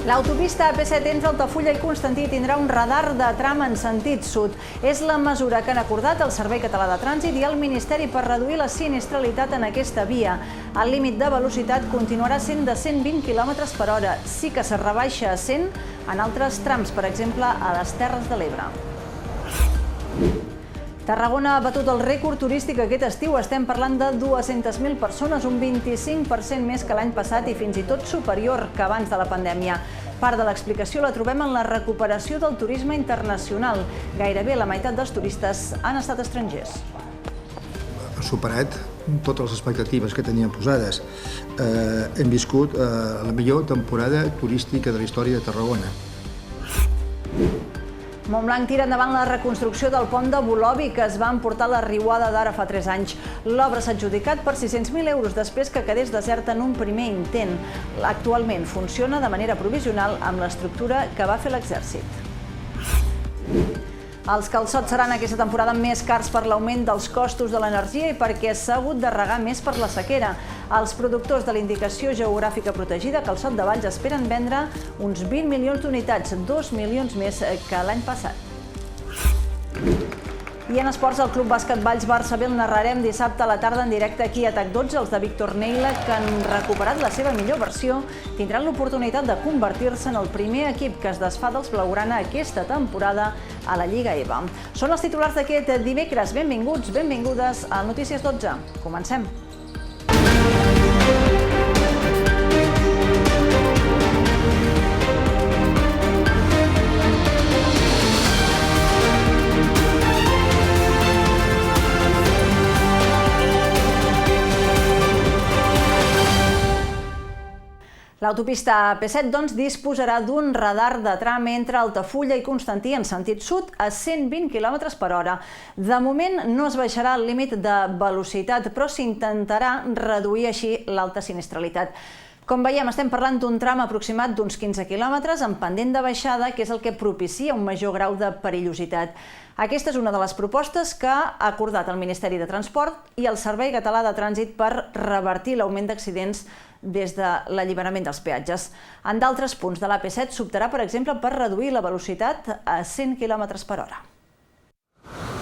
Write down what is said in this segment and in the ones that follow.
L'autopista AP7 entre Altafulla i Constantí tindrà un radar de tram en sentit sud. És la mesura que han acordat el Servei Català de Trànsit i el Ministeri per reduir la sinistralitat en aquesta via. El límit de velocitat continuarà sent de 120 km per hora. Sí que es rebaixa a 100 en altres trams, per exemple, a les Terres de l'Ebre. Tarragona ha batut el rècord turístic aquest estiu. Estem parlant de 200.000 persones, un 25% més que l'any passat i fins i tot superior que abans de la pandèmia. Part de l'explicació la trobem en la recuperació del turisme internacional. Gairebé la meitat dels turistes han estat estrangers. Ha superat totes les expectatives que teníem posades. Hem viscut la millor temporada turística de la història de Tarragona. Montblanc tira endavant la reconstrucció del pont de Bolovi, que es va emportar la riuada d'ara fa 3 anys. L'obra s'ha adjudicat per 600.000 euros després que quedés deserta en un primer intent. Actualment funciona de manera provisional amb l'estructura que va fer l'Exèrcit. Els calçots seran aquesta temporada més cars per l'augment dels costos de l'energia i perquè s'ha hagut de regar més per la sequera. Els productors de l'indicació geogràfica protegida Calçot de Valls esperen vendre uns 20 milions d'unitats, 2 milions més que l'any passat. I en esports, el Club Bàsquet Valls Barça B el narrarem dissabte a la tarda en directe aquí a TAC 12. Els de Víctor Neila, que han recuperat la seva millor versió, tindran l'oportunitat de convertir-se en el primer equip que es desfà dels blaugrana aquesta temporada a la Lliga EVA. Són els titulars d'aquest dimecres. Benvinguts, benvingudes al Notícies 12. Comencem. L'autopista AP7 disposarà d'un radar de tram entre Altafulla i Constantí en sentit sud a 120 km per hora. De moment no es baixarà el límit de velocitat, però s'intentarà reduir així l'alta sinistralitat. Com veiem, estem parlant d'un tram aproximat d'uns 15 quilòmetres amb pendent de baixada, que és el que propicia un major grau de perillositat. Aquesta és una de les propostes que ha acordat el Ministeri de Transport i el Servei Català de Trànsit per revertir l'augment d'accidents des de l'alliberament dels peatges. En d'altres punts de l'AP7 s'optarà, per exemple, per reduir la velocitat a 100 km per hora.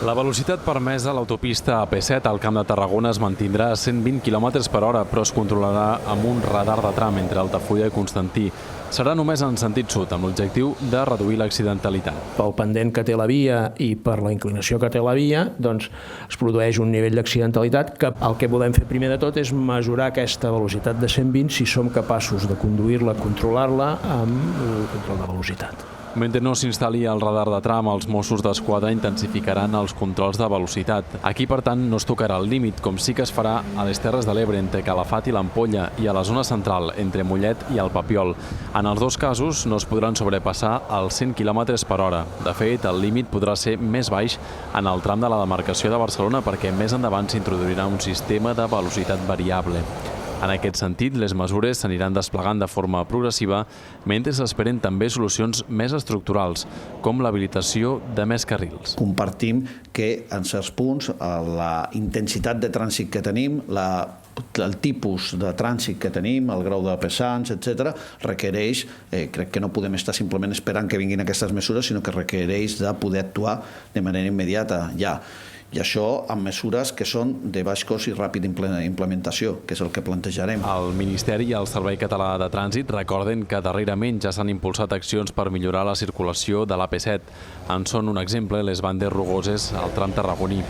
La velocitat permesa a l'autopista AP7 al Camp de Tarragona es mantindrà a 120 km per hora, però es controlarà amb un radar de tram entre Altafulla i Constantí. Serà només en sentit sud, amb l'objectiu de reduir l'accidentalitat. Pel pendent que té la via i per la inclinació que té la via, es produeix un nivell d'accidentalitat que el que volem fer primer de tot és mesurar aquesta velocitat de 120 si som capaços de conduir-la, controlar-la amb el control de velocitat. Mentre no s'instal·li el radar de tram, els Mossos d'Esquadra intensificaran els controls de velocitat. Aquí, per tant, no es tocarà el límit, com sí que es farà a les Terres de l'Ebre, entre Calafat i l'Ampolla, i a la zona central, entre Mollet i el Papiol. En els dos casos no es podran sobrepassar els 100 km per hora. De fet, el límit podrà ser més baix en el tram de la demarcació de Barcelona perquè més endavant s'introduirà un sistema de velocitat variable. En aquest sentit, les mesures s'aniran desplegant de forma progressiva mentre s'esperen també solucions més estructurals, com l'habilitació de més carrils. Compartim que en certs punts la intensitat de trànsit que tenim, el tipus de trànsit que tenim, el grau de pesants, etc., requereix, crec que no podem estar simplement esperant que vinguin aquestes mesures, sinó que requereix de poder actuar de manera immediata ja. I això amb mesures que són de baix cost i ràpida implementació, que és el que plantejarem. El Ministeri i el Servei Català de Trànsit recorden que darrerament ja s'han impulsat accions per millorar la circulació de l'AP7. En són un exemple les bandes rugoses al tram tarragoní.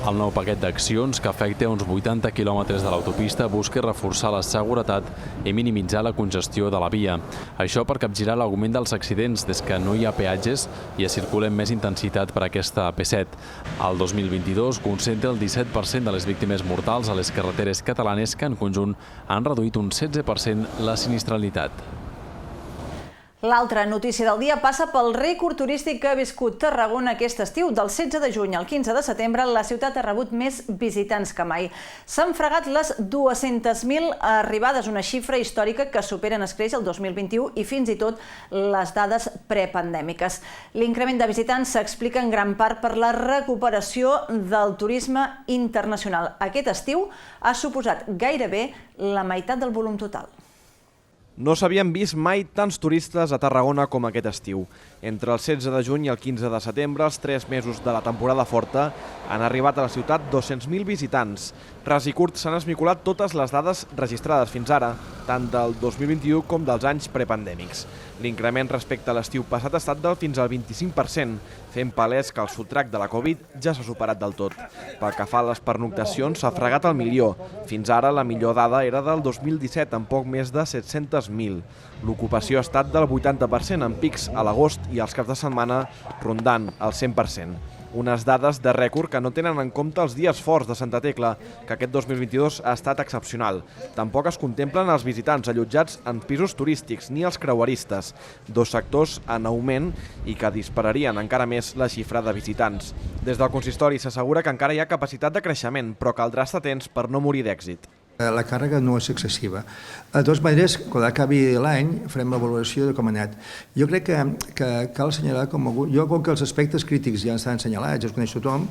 El nou paquet d'accions, que afecta uns 80 quilòmetres de l'autopista, busca reforçar la seguretat i minimitzar la congestió de la via. Això per capgirar l'augment dels accidents des que no hi ha peatges i es circula amb més intensitat per aquesta AP7. El 2022 concentra el 17% de les víctimes mortals a les carreteres catalanes, que en conjunt han reduït un 16% la sinistralitat. L'altra notícia del dia passa pel rècord turístic que ha viscut Tarragona aquest estiu. Del 16 de juny al 15 de setembre, la ciutat ha rebut més visitants que mai. S'han fregat les 200.000 arribades, una xifra històrica que supera en escreix el 2021 i fins i tot les dades prepandèmiques. L'increment de visitants s'explica en gran part per la recuperació del turisme internacional. Aquest estiu ha suposat gairebé la meitat del volum total. No s'havien vist mai tants turistes a Tarragona com aquest estiu. Entre el 16 de juny i el 15 de setembre, els 3 mesos de la temporada forta, han arribat a la ciutat 200.000 visitants. Ras i curt s'han esmicolat totes les dades registrades fins ara, tant del 2021 com dels anys prepandèmics. L'increment respecte a l'estiu passat ha estat del fins al 25%, fent palès que el sotrac de la Covid ja s'ha superat del tot. Pel que fa a les pernoctacions, s'ha fregat el milió. Fins ara la millor dada era del 2017, amb poc més de 700.000. L'ocupació ha estat del 80%, amb pics a l'agost i als caps de setmana rondant el 100%. Unes dades de rècord que no tenen en compte els dies forts de Santa Tecla, que aquest 2022 ha estat excepcional. Tampoc es contemplen els visitants allotjats en pisos turístics ni els creueristes, dos sectors en augment i que dispararien encara més la xifra de visitants. Des del consistori s'assegura que encara hi ha capacitat de creixement, però caldrà estar atents per no morir d'èxit. La càrrega no és excessiva. De totes maneres, quan acabi l'any, farem la valoració de com ha anat. Jo crec que cal assenyalar com que els aspectes crítics ja estan assenyalats, els coneix tothom,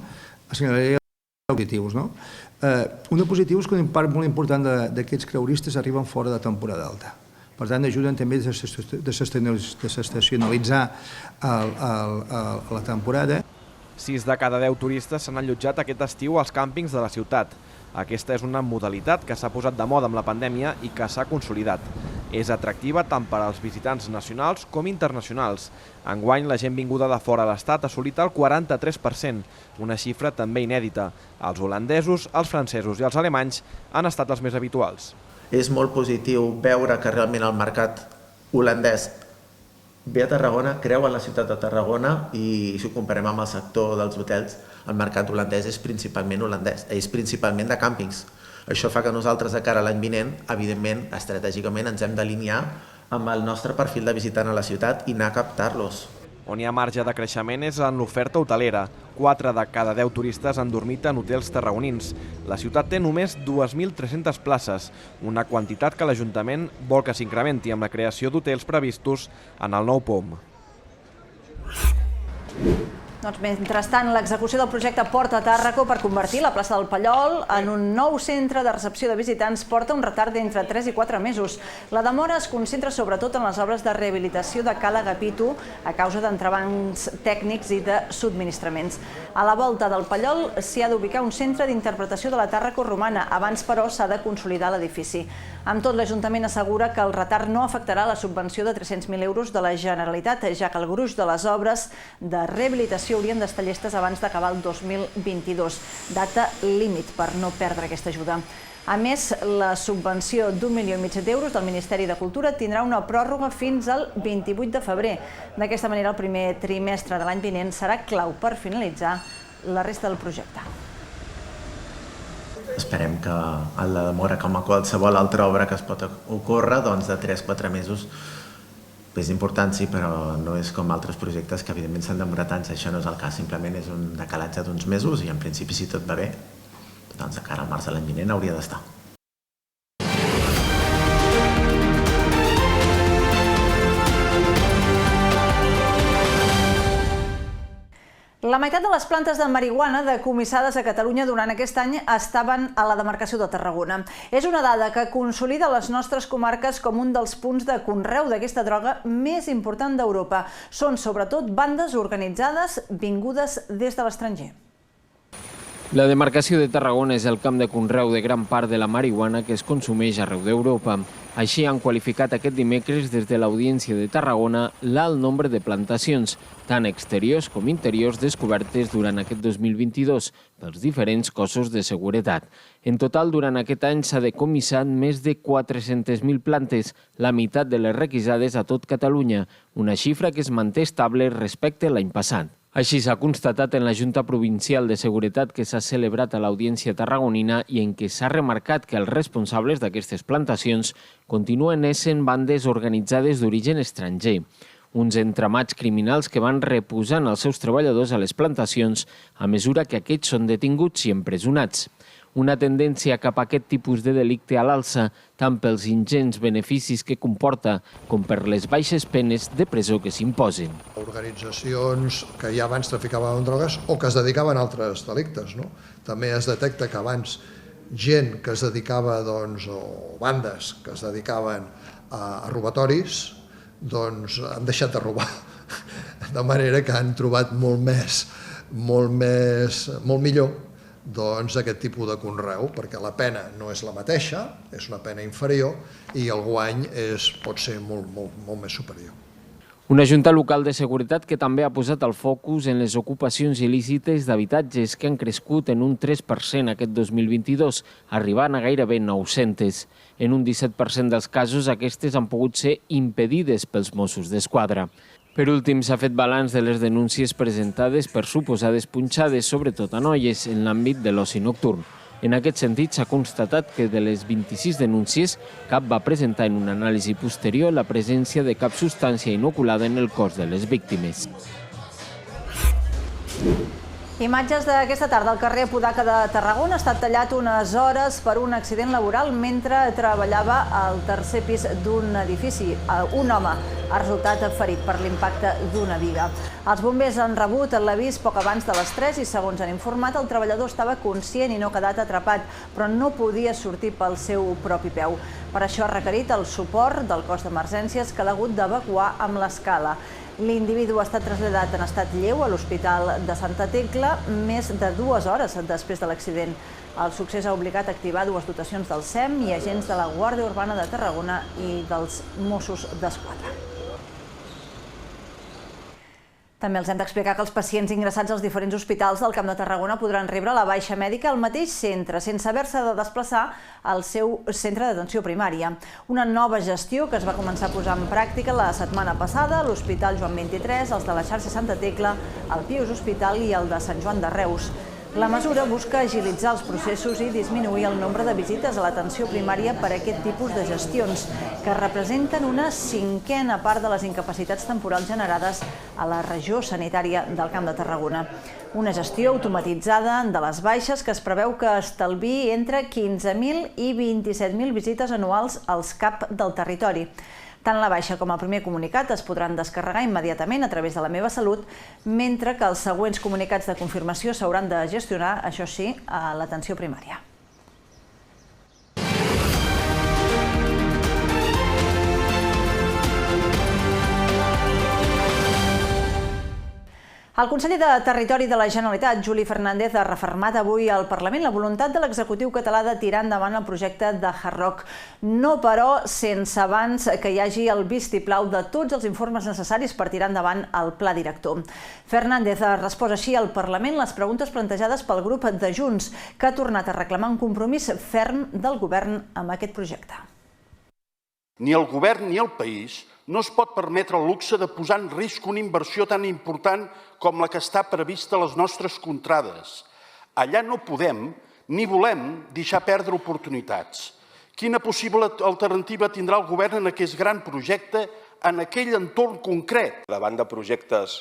assenyalaré els positius. Un positiu és que una part molt important d'aquests creueristes arriben fora de temporada alta. Per tant, ajuden també a desestacionalitzar la temporada. 6 de cada 10 turistes s'han allotjat aquest estiu als càmpings de la ciutat. Aquesta és una modalitat que s'ha posat de moda amb la pandèmia i que s'ha consolidat. És atractiva tant per als visitants nacionals com internacionals. Enguany, la gent vinguda de fora de l'Estat ha assolit el 43%, una xifra també inèdita. Els holandesos, els francesos i els alemanys han estat els més habituals. És molt positiu veure que realment el mercat holandès ve a Tarragona, creu en la ciutat de Tarragona i si ho comparem amb el sector dels hotels, el mercat holandès és principalment holandès, és principalment de càmpings. Això fa que nosaltres de cara a l'any vinent, evidentment, estratègicament ens hem d'alinear amb el nostre perfil de visitant a la ciutat i anar a captar-los. On hi ha marge de creixement és en l'oferta hotelera. 4 de cada 10 turistes han dormit en hotels tarragonins. La ciutat té només 2.300 places, una quantitat que l'Ajuntament vol que s'incrementi amb la creació d'hotels previstos en el nou POM. Doncs, mentrestant, l'execució del projecte Port a Tàrraco per convertir la plaça del Pallol en un nou centre de recepció de visitants porta un retard d'entre 3 i 4 mesos. La demora es concentra sobretot en les obres de rehabilitació de Cala Agapito a causa d'entrebancs tècnics i de subministraments. A la volta del Pallol s'hi ha d'ubicar un centre d'interpretació de la Tàrraco romana. Abans, però, s'ha de consolidar l'edifici. Amb tot, l'Ajuntament assegura que el retard no afectarà la subvenció de 300.000 euros de la Generalitat, ja que el gruix de les obres de rehabilitació haurien d'estar llestes abans d'acabar el 2022, data límit per no perdre aquesta ajuda. A més, la subvenció d'1,5 milió d'euros del Ministeri de Cultura tindrà una pròrroga fins al 28 de febrer. D'aquesta manera, el primer trimestre de l'any vinent serà clau per finalitzar la resta del projecte. Esperem que la demora, com a qualsevol altra obra que es pot ocórrer, de 3-4 mesos, és important, sí, però no és com altres projectes que evidentment s'han demorat anys. Això no és el cas, simplement és un decalatge d'uns mesos i en principi, si tot va bé, doncs de cara al març de l'any vinent hauria d'estar. La meitat de les plantes de marihuana decomissades a Catalunya durant aquest any estaven a la demarcació de Tarragona. És una dada que consolida les nostres comarques com un dels punts de conreu d'aquesta droga més important d'Europa. Són sobretot bandes organitzades vingudes des de l'estranger. La demarcació de Tarragona és el camp de conreu de gran part de la marihuana que es consumeix arreu d'Europa. Així han qualificat aquest dimecres des de l'Audiència de Tarragona l'alt nombre de plantacions, tant exteriors com interiors, descobertes durant aquest 2022 pels diferents cossos de seguretat. En total, durant aquest any s'ha decomissat més de 400.000 plantes, la meitat de les requisades a tot Catalunya, una xifra que es manté estable respecte a l'any passat. Així s'ha constatat en la Junta Provincial de Seguretat que s'ha celebrat a l'Audiència tarragonina i en què s'ha remarcat que els responsables d'aquestes plantacions continuen essent bandes organitzades d'origen estranger. Uns entramats criminals que van reposant els seus treballadors a les plantacions a mesura que aquests són detinguts i empresonats. Una tendència cap a aquest tipus de delicte a l'alça, tant pels ingents beneficis que comporta com per les baixes penes de presó que s'imposen. Organitzacions que ja abans traficaven amb drogues o que es dedicaven a altres delictes. També es detecta que abans gent que es dedicava, o bandes que es dedicaven a robatoris, doncs han deixat de robar. De manera que han trobat molt millor aquest tipus de conreu, perquè la pena no és la mateixa, és una pena inferior, i el guany pot ser molt més superior. Una junta local de seguretat que també ha posat el focus en les ocupacions il·lícites d'habitatges que han crescut en un 3% aquest 2022, arribant a gairebé 900. En un 17% dels casos, aquestes han pogut ser impedides pels Mossos d'Esquadra. Per últim, s'ha fet balanç de les denúncies presentades per suposades punxades, sobretot a noies, en l'àmbit de l'oci nocturn. En aquest sentit, s'ha constatat que de les 26 denúncies, cap va presentar en una anàlisi posterior la presència de cap substància inoculada en el cos de les víctimes. Imatges d'aquesta tarda al carrer Apodaca de Tarragona. Ha estat tallat unes hores per un accident laboral mentre treballava al tercer pis d'un edifici. Un home ha resultat ferit per l'impacte d'una biga. Els bombers han rebut l'avís poc abans de les 3 i, segons han informat, el treballador estava conscient i no ha quedat atrapat, però no podia sortir pel seu propi peu. Per això ha requerit el suport del cos d'emergències, que l'ha hagut d'evacuar amb l'escala. L'individu ha estat traslladat en estat lleu a l'Hospital de Santa Tecla més de 2 hores després de l'accident. El succés ha obligat a activar 2 dotacions del SEM i agents de la Guàrdia Urbana de Tarragona i dels Mossos d'Esquadra. També els hem d'explicar que els pacients ingressats als diferents hospitals del Camp de Tarragona podran rebre la baixa mèdica al mateix centre, sense haver-se de desplaçar al seu centre d'atenció primària. Una nova gestió que es va començar a posar en pràctica la setmana passada a l'Hospital Joan 23, els de la xarxa Santa Tecla, el Pius Hospital i el de Sant Joan de Reus. La mesura busca agilitzar els processos i disminuir el nombre de visites a l'atenció primària per a aquest tipus de gestions, que representen una 5a part de les incapacitats temporals generades a la regió sanitària del Camp de Tarragona. Una gestió automatitzada de les baixes que es preveu que estalviï entre 15.000 i 27.000 visites anuals als CAP del territori. Tant la baixa com el primer comunicat es podran descarregar immediatament a través de la Meva Salut, mentre que els següents comunicats de confirmació s'hauran de gestionar, això sí, a l'atenció primària. El conseller de Territori de la Generalitat, Juli Fernández, ha refermat avui al Parlament la voluntat de l'executiu català de tirar endavant el projecte de Hard Rock. No, però, sense abans que hi hagi el vistiplau de tots els informes necessaris per tirar endavant el pla director. Fernández ha respost així al Parlament les preguntes plantejades pel grup de Junts, que ha tornat a reclamar un compromís ferm del govern amb aquest projecte. Ni el govern ni el país no es pot permetre el luxe de posar en risc una inversió tan important com la que està prevista a les nostres contrades. Allà no podem ni volem deixar perdre oportunitats. Quina possible alternativa tindrà el govern en aquest gran projecte, en aquell entorn concret? Davant de projectes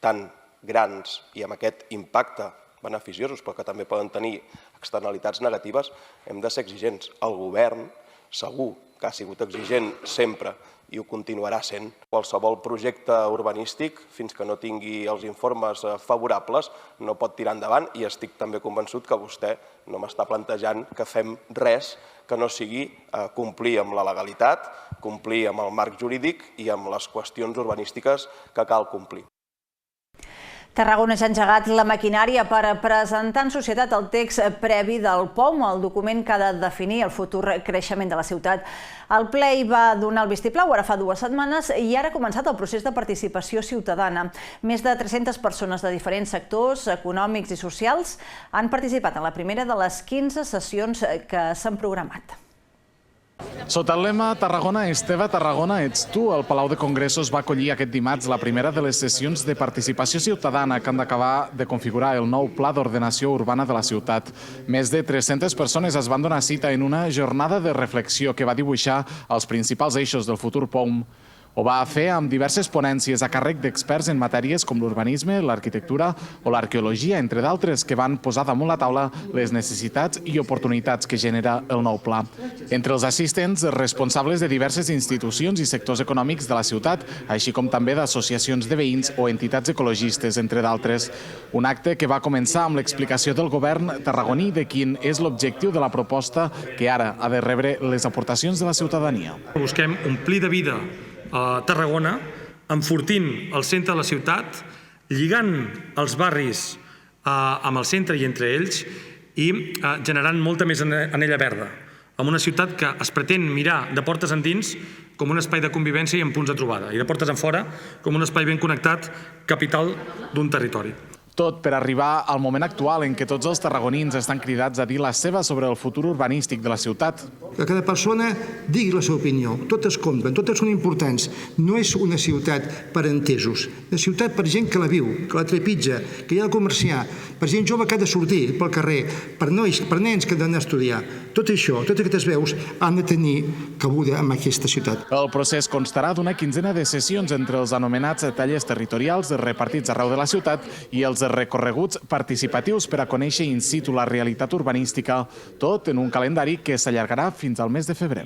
tan grans i amb aquest impacte beneficiosos, però que també poden tenir externalitats negatives, hem de ser exigents. El govern segur que ha sigut exigent sempre i ho continuarà sent. Qualsevol projecte urbanístic, fins que no tingui els informes favorables, no pot tirar endavant, i estic també convençut que vostè no m'està plantejant que fem res que no sigui complir amb la legalitat, complir amb el marc jurídic i amb les qüestions urbanístiques que cal complir. Tarragona ja ha engegat la maquinària per presentar en societat el text previ del POM, el document que ha de definir el futur creixement de la ciutat. El ple hi va donar el vistiplau ara fa 2 setmanes i ara ha començat el procés de participació ciutadana. Més de 300 persones de diferents sectors econòmics i socials han participat en la primera de les 15 sessions que s'han programat. Sota el lema Tarragona és teva, Tarragona ets tu, el Palau de Congressos va acollir aquest dimarts la primera de les sessions de participació ciutadana que han d'acabar de configurar el nou Pla d'Ordenació Urbana de la ciutat. Més de 300 persones es van donar cita en una jornada de reflexió que va dibuixar els principals eixos del futur POM. Ho va fer amb diverses ponències a càrrec d'experts en matèries com l'urbanisme, l'arquitectura o l'arqueologia, entre d'altres, que van posar damunt la taula les necessitats i oportunitats que genera el nou pla. Entre els assistents, responsables de diverses institucions i sectors econòmics de la ciutat, així com també d'associacions de veïns o entitats ecologistes, entre d'altres. Un acte que va començar amb l'explicació del govern tarragoní de quin és l'objectiu de la proposta que ara ha de rebre les aportacions de la ciutadania. Busquem omplir de vida a Tarragona, enfortint el centre de la ciutat, lligant els barris amb el centre i entre ells i generant molta més anella verda, amb una ciutat que es pretén mirar de portes endins com un espai de convivència i amb punts de trobada, i de portes enfora com un espai ben connectat, capital d'un territori. Tot per arribar al moment actual en què tots els tarragonins estan cridats a dir la seva sobre el futur urbanístic de la ciutat. Que cada persona digui la seva opinió. Totes compten, totes són importants. No és una ciutat per entesos. Una ciutat per gent que la viu, que la trepitja, que hi ha de comerciar, per gent jove que ha de sortir pel carrer, per nois, per nens que han d'anar a estudiar. Tot això, totes aquestes veus han de tenir cabuda en aquesta ciutat. El procés constarà d'una quinzena de sessions entre els anomenats tallers territorials repartits arreu de la ciutat i els recorreguts participatius per a conèixer in situ la realitat urbanística, tot en un calendari que s'allargarà fins al mes de febrer.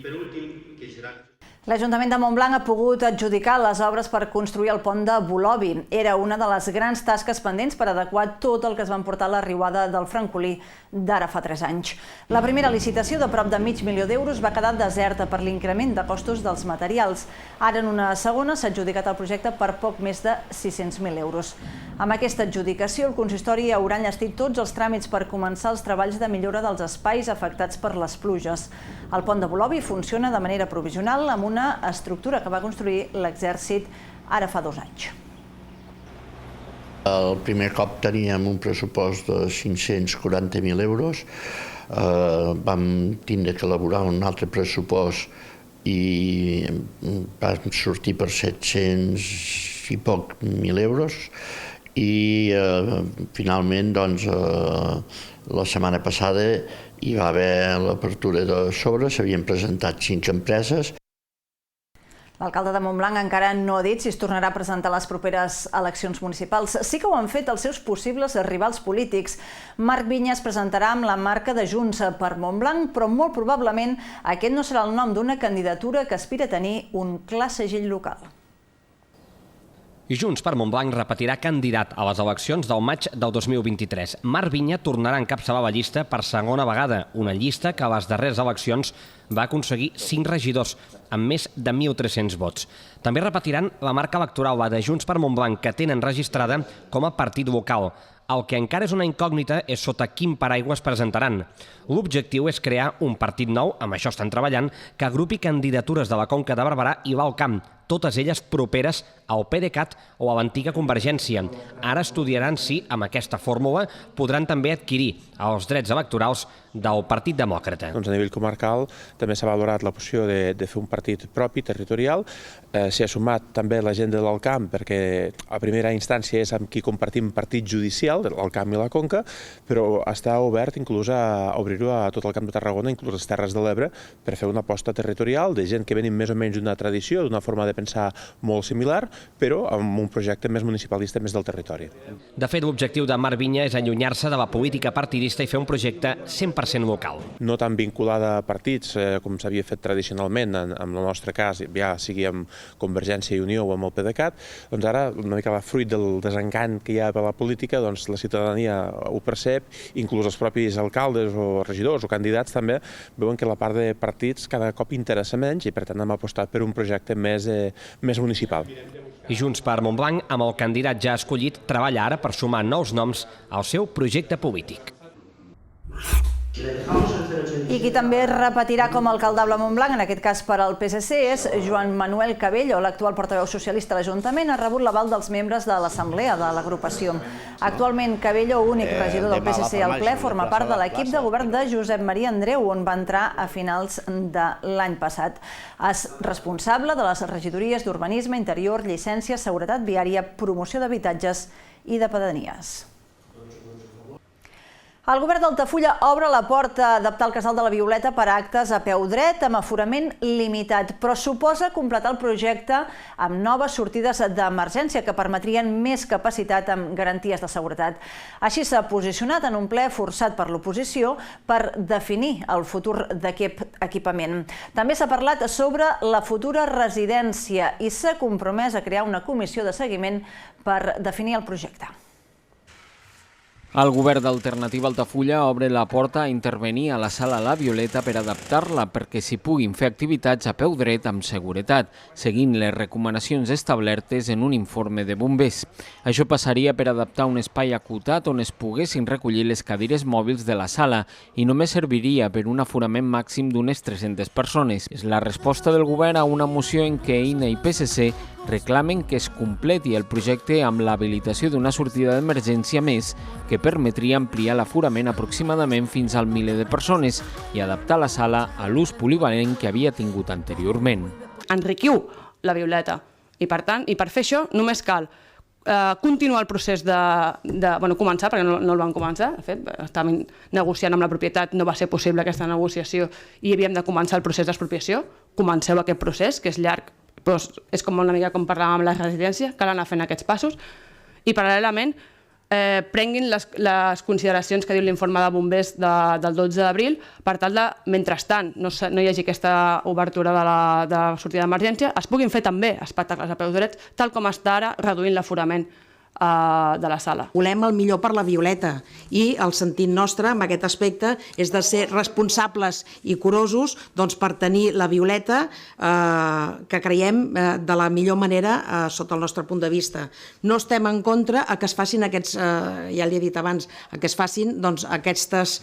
L'Ajuntament de Montblanc ha pogut adjudicar les obres per construir el pont de Bolovi. Era una de les grans tasques pendents per adequar tot el que es va emportar a la riuada del francolí d'ara fa 3 anys. La primera licitació de prop de $500.000 va quedar deserta per l'increment de costos dels materials. Ara, en una segona, s'ha adjudicat el projecte per poc més de €600.000. Amb aquesta adjudicació, el consistori haurà enllestit tots els tràmits per començar els treballs de millora dels espais afectats per les pluges. El pont de Bolovi funciona de manera provisional amb una estructura que va construir l'Exèrcit ara fa 2 anys. El primer cop teníem un pressupost de €540.000, vam tindre que elaborar un altre pressupost i va sortir per 700 i poc mil euros i finalment la setmana passada hi va haver l'apertura de sobre, s'havien presentat 5 empreses. L'alcalde de Montblanc encara no ha dit si es tornarà a presentar a les properes eleccions municipals. Sí que ho han fet els seus possibles rivals polítics. Marc Vinya es presentarà amb la marca de Junts per Montblanc, però molt probablement aquest no serà el nom d'una candidatura que aspira a tenir un clar segell local. I Junts per Montblanc repetirà candidat a les eleccions del maig del 2023. Marc Vinya tornarà a encapçalar la llista per segona vegada, una llista que a les darreres eleccions va aconseguir 5 regidors, amb més de 1.300 vots. També repetiran la marca electoral, la de Junts per Montblanc, que tenen registrada com a partit local. El que encara és una incògnita és sota quin paraigua es presentaran. L'objectiu és crear un partit nou, amb això estan treballant, que agrupi candidatures de la Conca de Barberà i l'Alt Camp, totes elles properes al PDeCAT o a l'antiga Convergència. Ara estudiaran si, amb aquesta fórmula, podran també adquirir els drets electorals del Partit Demòcrata. A nivell comarcal també s'ha valorat la possibilitat de fer un partit propi, territorial. S'hi ha sumat també la gent de l'Alt Camp, perquè a primera instància és amb qui compartim partit judicial, l'Alt Camp i la Conca, però està obert inclús a obrir-ho a tot el Camp de Tarragona, inclús les Terres de l'Ebre, per fer una aposta territorial de gent que venim més o menys d'una tradició, d'una forma de pensar molt similar, però amb un projecte més municipalista, més del territori. De fet, l'objectiu de Marc Vinya és allunyar-se de la política partidista i fer un projecte 100% local. No tan vinculada a partits com s'havia fet tradicionalment, en el nostre cas, ja sigui amb Convergència i Unió o amb el PDeCAT, doncs ara, una mica la fruit del desencant que hi ha per la política, doncs la ciutadania ho percep, inclús els propis alcaldes o regidors o candidats també veuen que la part de partits cada cop interessa menys i per tant hem apostat per un projecte més municipal. I Junts per Montblanc, amb el candidat ja escollit, treballa ara per sumar nous noms al seu projecte polític. I qui també repetirà com a alcaldable a Montblanc, en aquest cas per al PSC, és Joan Manuel Cabello. L'actual portaveu socialista a l'Ajuntament ha rebut l'aval dels membres de l'Assemblea de l'agrupació. Actualment, Cabello, únic regidor del PSC al ple, forma part de l'equip de govern de Josep Maria Andreu, on va entrar a finals de l'any passat. És responsable de les regidories d'Urbanisme, Interior, Llicència, Seguretat Viària, Promoció d'Habitatges i de Pedanies. El govern d'Altafulla obre la porta a adaptar el Casal de la Violeta per a actes a peu dret amb aforament limitat, però suposa completar el projecte amb noves sortides d'emergència que permetrien més capacitat amb garanties de seguretat. Així s'ha posicionat en un ple forçat per l'oposició per definir el futur d'aquest equipament. També s'ha parlat sobre la futura residència i s'ha compromès a crear una comissió de seguiment per definir el projecte. El govern d'Alternativa Altafulla obre la porta a intervenir a la sala La Violeta per adaptar-la perquè s'hi puguin fer activitats a peu dret amb seguretat, seguint les recomanacions establertes en un informe de bombers. Això passaria per adaptar un espai acotat on es poguessin recollir les cadires mòbils de la sala i només serviria per un aforament màxim d'unes 300 persones. És la resposta del govern a una moció en què EINA i PSC reclamen que es completi el projecte amb l'habilitació d'una sortida d'emergència més que permetria ampliar l'aforament aproximadament fins al miler de persones i adaptar la sala a l'ús polivalent que havia tingut anteriorment. Enriquiu la Violeta i per tant, i per fer això només cal continuar el procés començar, perquè no el van començar, de fet, estàvem negociant amb la propietat, no va ser possible aquesta negociació i havíem de començar el procés d'expropiació. Comenceu aquest procés, que és llarg, però és com una mica com parlàvem amb la residència, cal anar fent aquests passos i paral·lelament prenguin les consideracions que diu l'informe de bombers del 12 d'abril per tal de, mentrestant, no hi hagi aquesta obertura de la sortida d'emergència, es puguin fer també espectacles a peu drets, tal com està ara reduint l'aforament de la sala. Volem el millor per la Violeta i el sentit nostre en aquest aspecte és de ser responsables i curosos per tenir la Violeta que creiem de la millor manera sota el nostre punt de vista. No estem en contra que es facin aquests, ja li he dit abans, que es facin aquests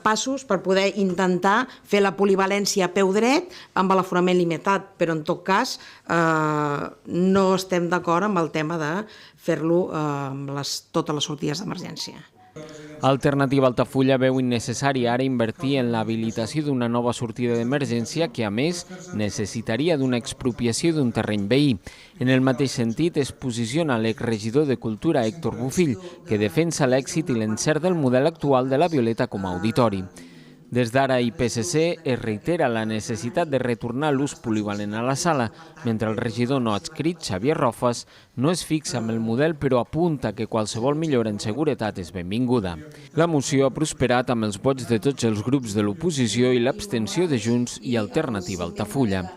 passos per poder intentar fer la polivalència a peu dret amb l'aforament limitat, però en tot cas no estem d'acord amb el tema de fer-lo amb totes les sortides d'emergència. Alternativa Altafulla veu innecessari ara invertir en l'habilitació d'una nova sortida d'emergència que, a més, necessitaria d'una expropiació d'un terreny veí. En el mateix sentit es posiciona l'exregidor de Cultura Héctor Bufill, que defensa l'èxit i l'encert del model actual de la Violeta com a auditori. Des d'Ara i PSC es reitera la necessitat de retornar l'ús polivalent a la sala, mentre el regidor no adscrit, Xavier Rofas, no es fixa en el model però apunta que qualsevol millora en seguretat és benvinguda. La moció ha prosperat amb els vots de tots els grups de l'oposició i l'abstenció de Junts i Alternativa Altafulla.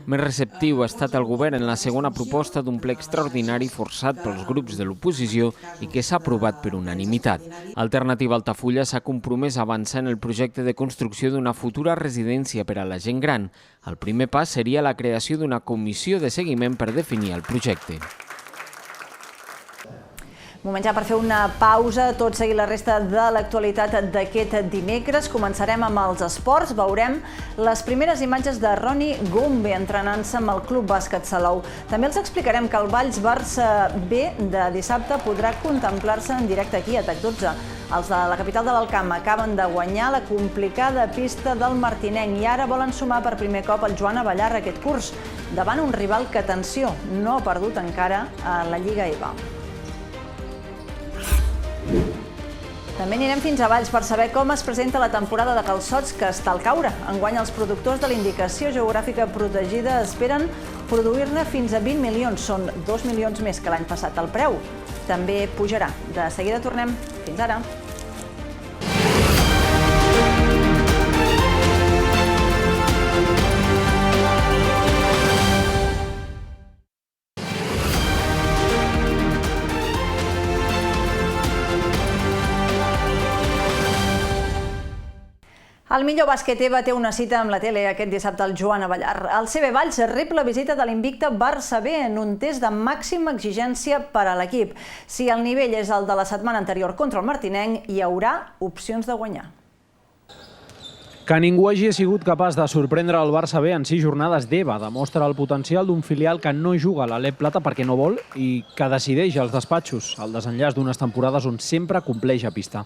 Més receptiu ha estat el govern en la segona proposta d'un ple extraordinari forçat pels grups de l'oposició i que s'ha aprovat per unanimitat. Alternativa Altafulla s'ha compromès a avançar en el projecte de construcció d'una futura residència per a la gent gran. El primer pas seria la creació d'una comissió de seguiment per definir el projecte. Moment ja per fer una pausa, tot seguir la resta de l'actualitat d'aquest dimecres. Començarem amb els esports. Veurem les primeres imatges de Roni Gombe entrenant-se amb el Club Bàsquet Salou. També els explicarem que el Valls Barça B de dissabte podrà contemplar-se en directe aquí a TAC12. Els de la capital de l'Alt Camp acaben de guanyar la complicada pista del Martinenc i ara volen sumar per primer cop el Joan Abellar aquest curs, davant un rival que, atenció, no ha perdut encara a la Lliga EVA. També anirem fins a Valls per saber com es presenta la temporada de calçots que està al caure. Enguany els productors de la indicació geogràfica protegida esperen produir-ne fins a 20 milions. Són 2 milions més que l'any passat. El preu també pujarà. De seguida tornem. Fins ara. El millor bàsquet EVA té una cita amb la tele aquest dissabte al Joan Abellar. El CB Valls rep la visita de l'invicte Barça B en un test de màxima exigència per a l'equip. Si el nivell és el de la setmana anterior contra el Martinenc, hi haurà opcions de guanyar. Que ningú hagi sigut capaç de sorprendre el Barça B en 6 jornades d'EVA demostra el potencial d'un filial que no juga a l'Alep Plata perquè no vol i que decideix als despatxos, al desenllaç d'unes temporades on sempre compleix a pista.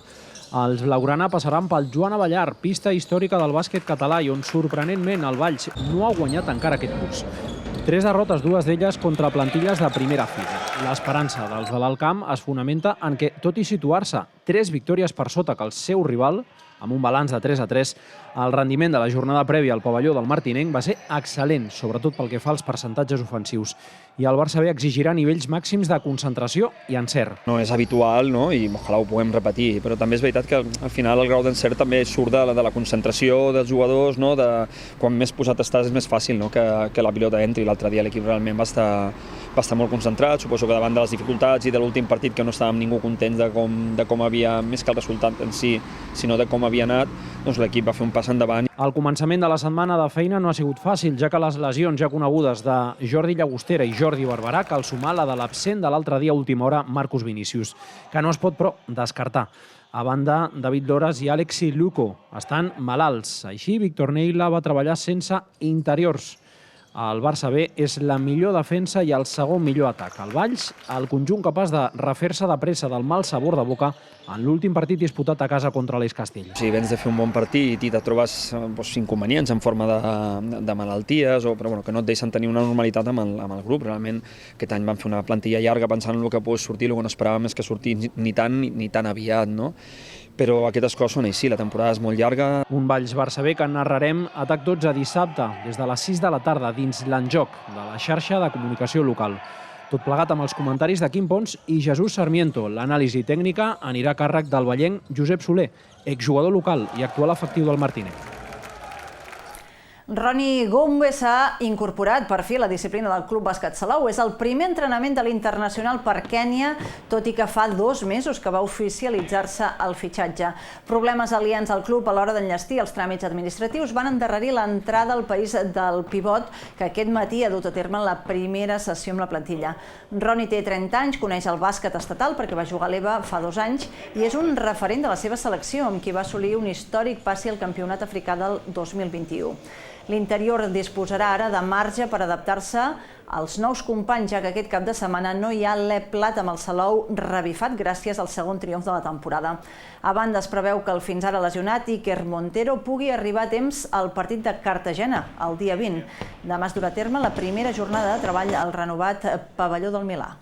Els blaugrana passaran pel Joan Abellar, pista històrica del bàsquet català i on sorprenentment el Valls no ha guanyat encara aquest curs. 3 derrotes, 2 d'elles contra plantilles de primera fila. L'esperança dels de l'Alt Camp es fonamenta en què, tot i situar-se 3 victòries per sota que el seu rival, amb un balanç de 3-3, el rendiment de la jornada prèvia al pavelló del Martinenc va ser excel·lent, sobretot pel que fa als percentatges ofensius. I el Barça B exigirà nivells màxims de concentració i encert. No és habitual, no? I ojalà ho puguem repetir, però també és veritat que al final el grau d'encert també surt de la concentració dels jugadors, no? Quan més posat estàs és més fàcil, no? que la pilota entri. L'altre dia l'equip realment va estar molt concentrat, suposo que davant de les dificultats i de l'últim partit que no estàvem ningú content de com havia, més que el resultat en si, sinó de com havia anat, doncs l'equip va fer un pas endavant. El començament de la setmana de feina no ha sigut fàcil, ja que les lesions ja conegudes de Jordi Llagostera i Jordi Barberà cal sumar la de l'absent de l'altre dia a última hora, Marcus Vinícius, que no es pot, però, descartar. A banda, David Loras i Alexi Luco estan malalts. Així, Víctor Neila va treballar sense interiors. El Barça B és la millor defensa i el segon millor atac. El Valls, el conjunt capaç de refer-se de pressa del mal sabor de boca en l'últim partit disputat a casa contra l'Eix Castell. Si vens de fer un bon partit i te trobes inconvenients en forma de malalties, però que no et deixen tenir una normalitat amb el grup. Realment aquest any vam fer una plantilla llarga pensant en el que pogués sortir, el que no esperàvem és que sortís ni tan aviat, no? Però aquestes coses són així, la temporada és molt llarga. Un Valls-Barça B que narrarem a TAC 12 dissabte, des de les 6 de la tarda, dins l'Enjoc de la xarxa de comunicació local. Tot plegat amb els comentaris de Quim Pons i Jesús Sarmiento. L'anàlisi tècnica anirà a càrrec del vallenc Josep Soler, exjugador local i actual efectiu del Martinenc. Roni Gombe s'ha incorporat per fi a la disciplina del Club Bàsquet Salou. És el primer entrenament de l'internacional per Kènia, tot i que fa 2 mesos que va oficialitzar-se el fitxatge. Problemes aliens al club a l'hora d'enllestir els tràmits administratius van endarrerir l'entrada al país del pivot, que aquest matí ha dut a terme la primera sessió amb la plantilla. Roni té 30 anys, coneix el bàsquet estatal perquè va jugar a l'EVA fa 2 anys i és un referent de la seva selecció, amb qui va assolir un històric passi al Campionat Africà del 2021. L'interior disposarà ara de marge per adaptar-se als nous companys, ja que aquest cap de setmana no hi ha l'E Plat amb el Salou revifat gràcies al segon triomf de la temporada. A banda, es preveu que el fins ara lesionat Iker Montero pugui arribar a temps al partit de Cartagena, el dia 20. Demà es durà a terme la primera jornada de treball al renovat pavelló del Milà.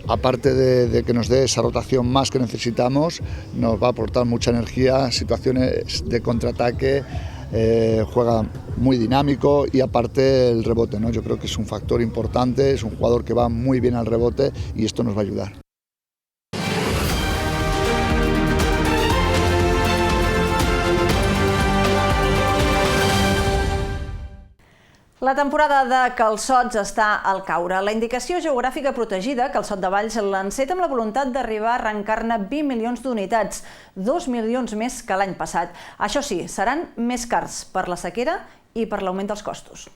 Aparte de que nos dé esa rotación más que necesitamos, nos va a aportar mucha energía, situaciones de contraataque, juega muy dinámico y aparte el rebote, ¿no? Yo creo que es un factor importante, es un jugador que va muy bien al rebote y esto nos va a ayudar. La temporada de calçots està al caure. La indicació geogràfica protegida, Calçot de Valls, l'enceta amb la voluntat d'arribar a arrencar-ne 20 milions d'unitats, 2 milions més que l'any passat. Això sí, seran més cars per la sequera i per l'augment dels costos.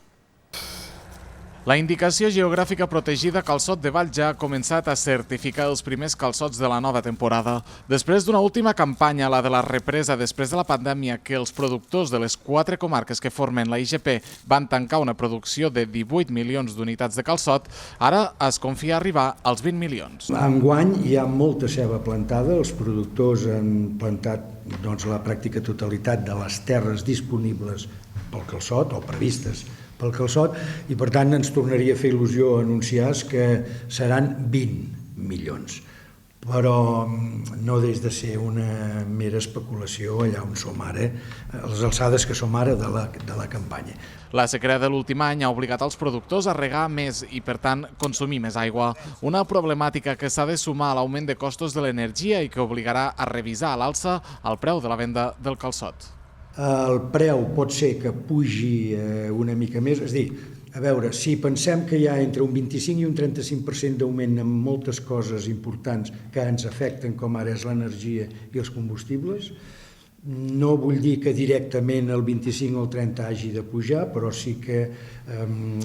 La indicació geogràfica protegida Calçot de Valls ja ha començat a certificar els primers calçots de la nova temporada. Després d'una última campanya, la de la represa després de la pandèmia, que els productors de les 4 comarques que formen la IGP van tancar una producció de 18 milions d'unitats de calçot, ara es confia arribar als 20 milions. Enguany hi ha molta ceba plantada, els productors han plantat la pràctica totalitat de les terres disponibles pel calçot o previstes pel calçot i per tant ens tornaria a fer il·lusió anunciar que seran 20 milions. Però no des de ser una mera especulació allà on som ara, a les alçades que som ara de la campanya. La sequera de l'últim any ha obligat els productors a regar més i, per tant, consumir més aigua. Una problemàtica que s'ha de sumar a l'augment de costos de l'energia i que obligarà a revisar a l'alça el preu de la venda del calçot. El preu pot ser que pugi una mica més, és a dir, a veure, si pensem que hi ha entre un 25 i un 35% d'augment en moltes coses importants que ens afecten, com ara és l'energia i els combustibles, no vull dir que directament el 25 o el 30 hagi de pujar, però sí que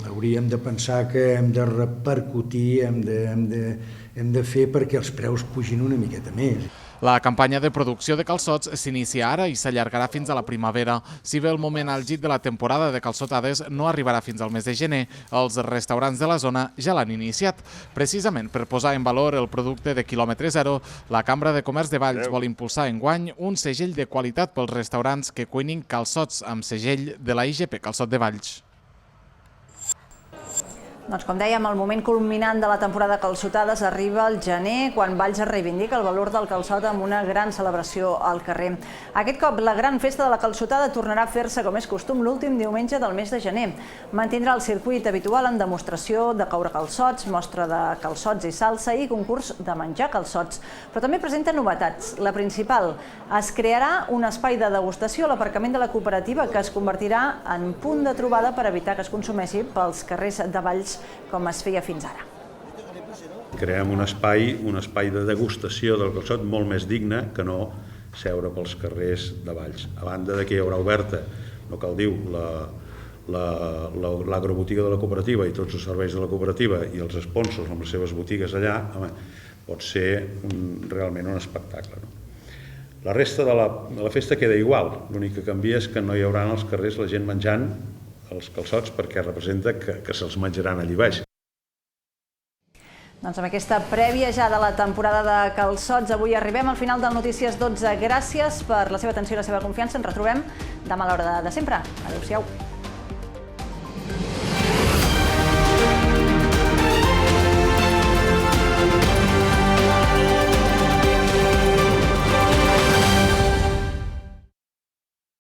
hauríem de pensar que hem de repercutir, hem de fer perquè els preus pugin una miqueta més. La campanya de producció de calçots s'inicia ara i s'allargarà fins a la primavera. Si bé el moment àlgid de la temporada de calçotades no arribarà fins al mes de gener, els restaurants de la zona ja l'han iniciat. Precisament per posar en valor el producte de quilòmetre zero, la Cambra de Comerç de Valls vol impulsar enguany un segell de qualitat pels restaurants que cuinin calçots amb segell de la IGP Calçot de Valls. Doncs com dèiem, el moment culminant de la temporada de calçotades arriba al gener, quan Valls es reivindica el valor del calçot amb una gran celebració al carrer. Aquest cop, la gran festa de la calçotada tornarà a fer-se, com és costum, l'últim diumenge del mes de gener. Mantindrà el circuit habitual en demostració de coure calçots, mostra de calçots i salsa i concurs de menjar calçots. Però també presenta novetats. La principal, es crearà un espai de degustació a l'aparcament de la cooperativa que es convertirà en punt de trobada per evitar que es consumeixi pels carrers de Valls com es feia fins ara. Creem un espai de degustació del calçot molt més digne que no seure pels carrers de Valls. A banda de que hi haurà oberta, no cal dir, l'agrobotiga de la cooperativa i tots els serveis de la cooperativa i els sponsors amb les seves botigues allà, pot ser realment un espectacle. La resta de la festa queda igual, l'únic que canvia és que no hi haurà als carrers la gent menjant els calçots perquè representa que se'ls menjaran allí baix. Doncs amb aquesta prèvia ja de la temporada de calçots, avui arribem al final del Notícies 12. Gràcies per la seva atenció i la seva confiança. Ens retrobem demà a l'hora de sempre. Adéu-siau.